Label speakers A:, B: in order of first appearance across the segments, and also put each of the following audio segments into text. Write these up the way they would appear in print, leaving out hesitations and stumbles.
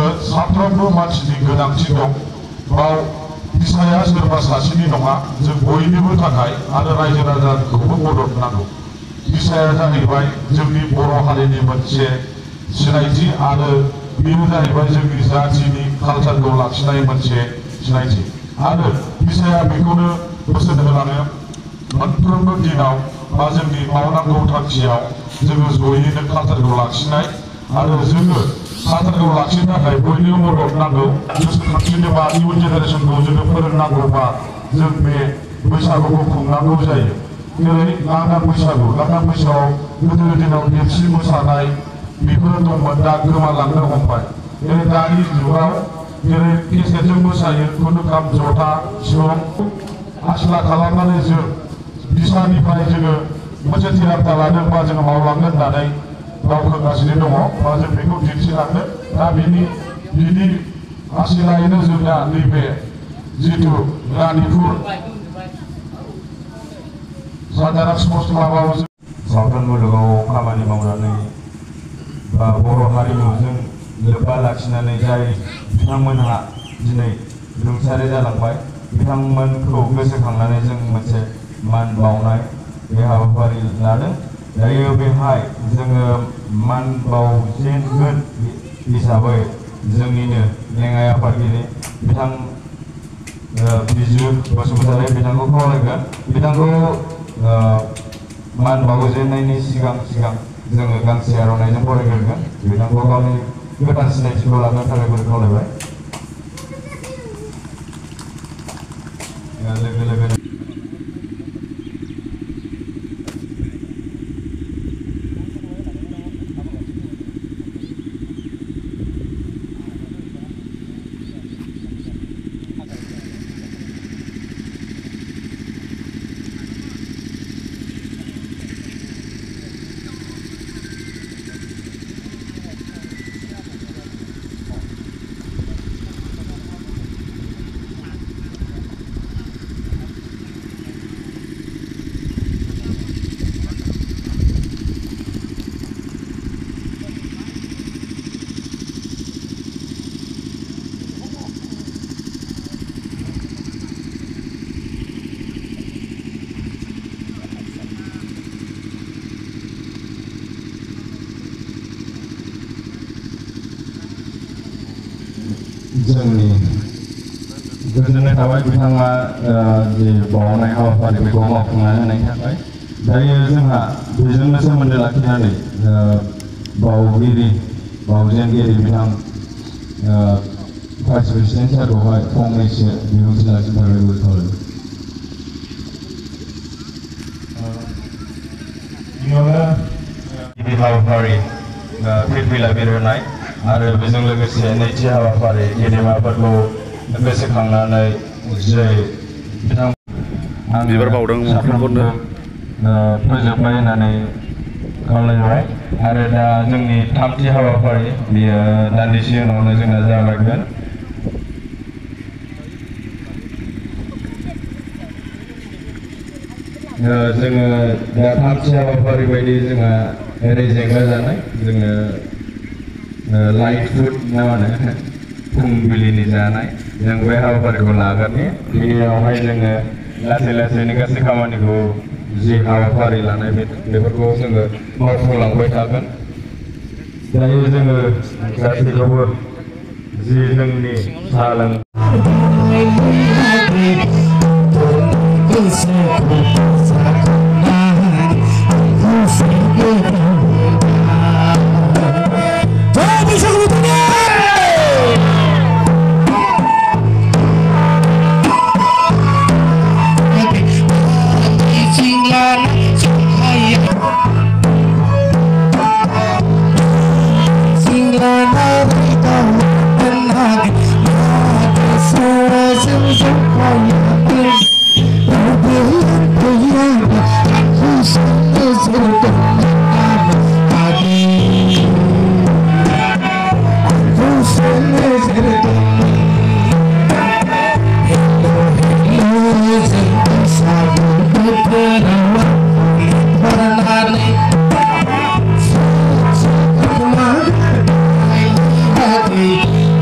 A: जोङो साफ्रोमबो मानसिनि गोनांथि दं बाव बिसाया सोरबा सासेनि नङा जों बयनिबो थाखाय आरो रायजो राजाखौबो मदद नांगौ बिसाया जाहैबाय जोंनि बर' हारिनि मोनसे सिनायथि आरो बेनो जाहैबाय जोंनि जाथिनि कालचारखौ लाखिनाय मोनसे सिनायथि आरो बिसाया बेखौनो बोसोन होलाङो मोनफ्रोमबो दिनाव बा जोंनि मावनांगौ थांखियाव जोङो जयैनो कालचारखौ लाखिनाय आरो जोङो कालचारखौ लाखिनो थाखाय बयनिबो मदद नांगौ गोसोखांफिनोबा इयुन जेनेरेसनखौ जोङो फोरोंनांगौबा जों बे बैसागुखौ खुंनांगौ जायो जेरै लांदां बैसागुआव गोदोनि दिनाव देमसि मोसानाय बेफोर दंमोन दा गोमालांनो हमबाय जेरै दानि जुगाव जेरै केसेटजों मोसायो खुनु खाम जथा सिफुं आसला खालामनानै जों बिसानिफ्राय जोङो मोनसे थिरांथा लादों बा जोङो मावलांनो होननानै दावखोगासिनो दङ बा जों बेखौ दिन्थिलांनो दा बिनि आसिलायैनो जोंना नैबे जिथु रानिपुर साधारन स्पर्ट्स क्लाबाव
B: सावथुन मुलुगाव खामानि मावनानै बा बर' हारिमुजों लोब्बा लाखिनानै जाय बिथांमोनहा दिनै रुंसारि जालांबाय बिथांमोनखौ गोसोखांनानै जों मोनसे मान बावनाय बे हाबाफारि लादों दायो बेहाय जोङो मान बावजेनगोन हिसाबै जोंनिनो लेङाइ आफादगिरि बिथां बिजु बसुमतारी बिथांखौ खावलायगोन बिथांखौ मान बावजेननायनि सिगां जोङो गांसे आर'नाइजों बरायग्रोगोन बिथांखौ गावनि गोदान सिनायथिखौ लानो थाखाय खावलायबाय लोगो जोंनि गोजोननाय थाबाय बिथाङा जे बावनाय हाबाफारि बेखौ मावफुंनानै होनायनि थाखाय दायो जोंहा बेजोंनो सोमोन्दो लाखिनानै बावजेनगिरि बिथां भाइस प्रेसिडेन्ट सारखौहाय फंनैसो बिबुंथि लाखिनो थाखाय गिदिर हाबाफारि फिरफिला बिरहोनाय आरो बेजों लोगोसे नैथि हाबाफारि गेदेमाफोरखौ गोसोखांनानै जै बिथां आं बिबार बावदों साफ्रोमबोनो फोजोबबाय होननानै खावलायबाय आरो दा जोंनि थामथि हाबाफारि बेयो दान्दिसे उनावनो जोंना जागायगोन जोङो दा थामथि हाबाफारि बायदि जोंहा रेजेंगा जानाय जोङो लाइट फुड ना मा होनो फुंबिलिनि जानाय जों बे हाबाफारिखौ लागोन बेयावहाय जोङो लासैनो गासै खामानिखौ जि हाबाफारि लानाय बेफोरखौ जोङो मावफुंलांबाय थागोन दायो जोङो गासैखौबो जि जोंनि साहा लों
C: Hey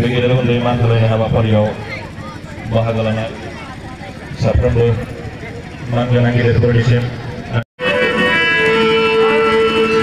C: Begedar undi manggalainai habafaरियाव बाहागो लानाय साफ्रोमबो मानगोनां गेदेरफोरनिसिम
D: Hãy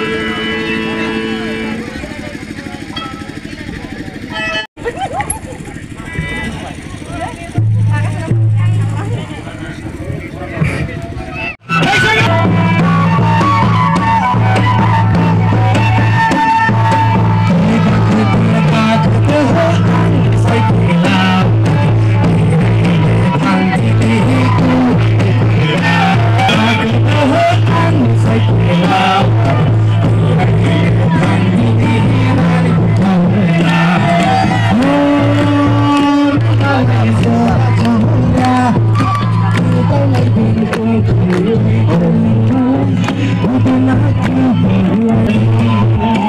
D: subscribe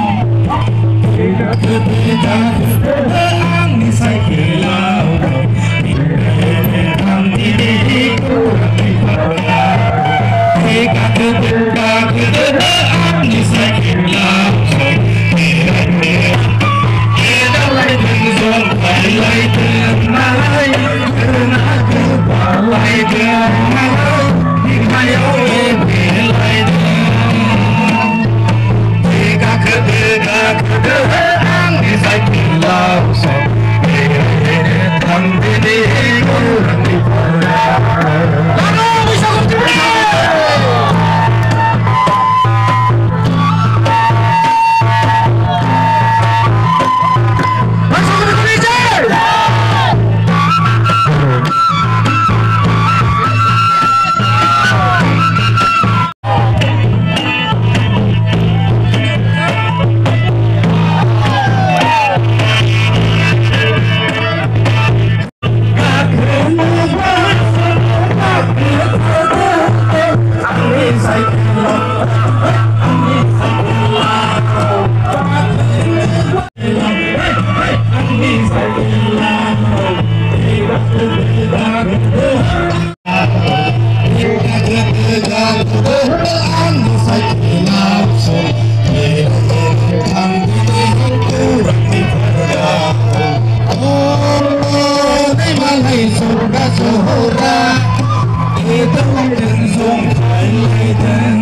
D: cho kênh Ghiền Mì Gõ để không bỏ lỡ những video hấp dẫn.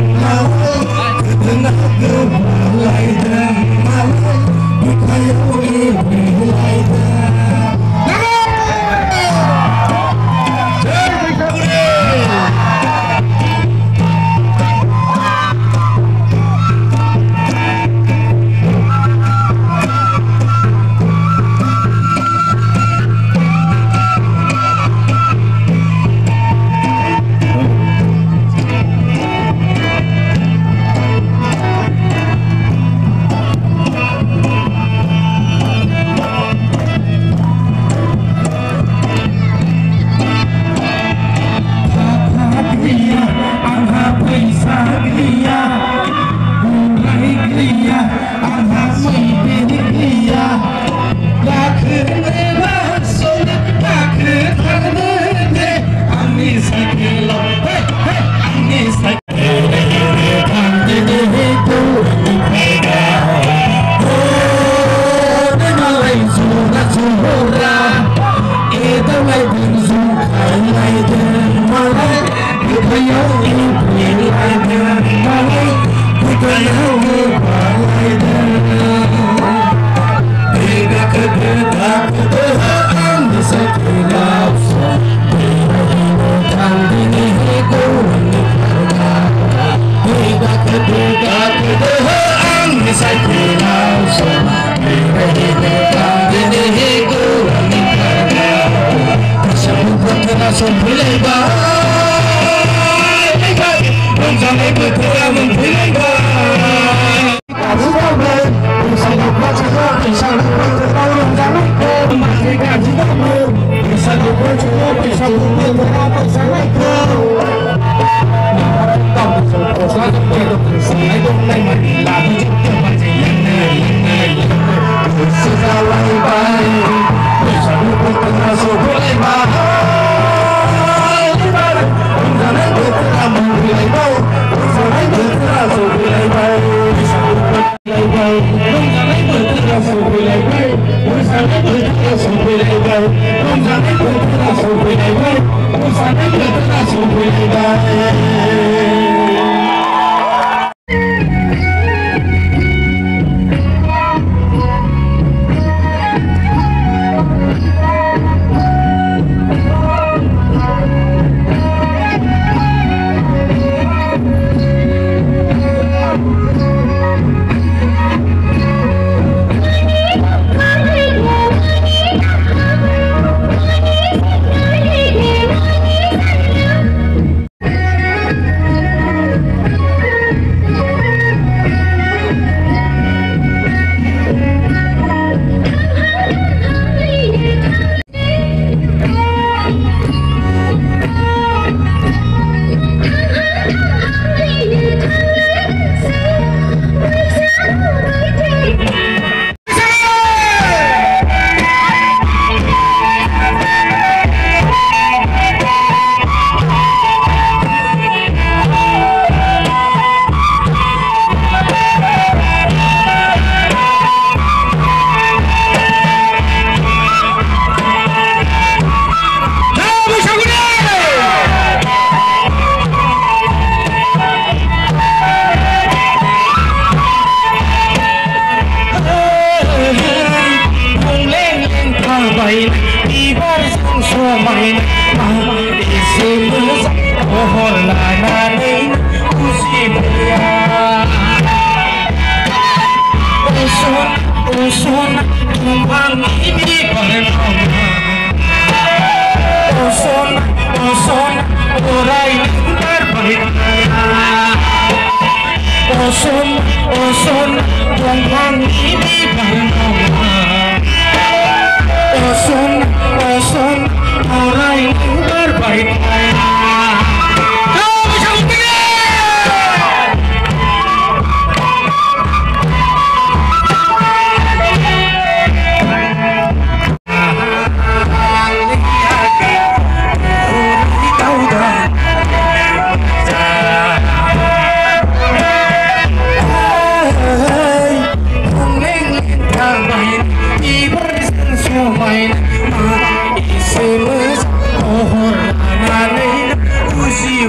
D: Usi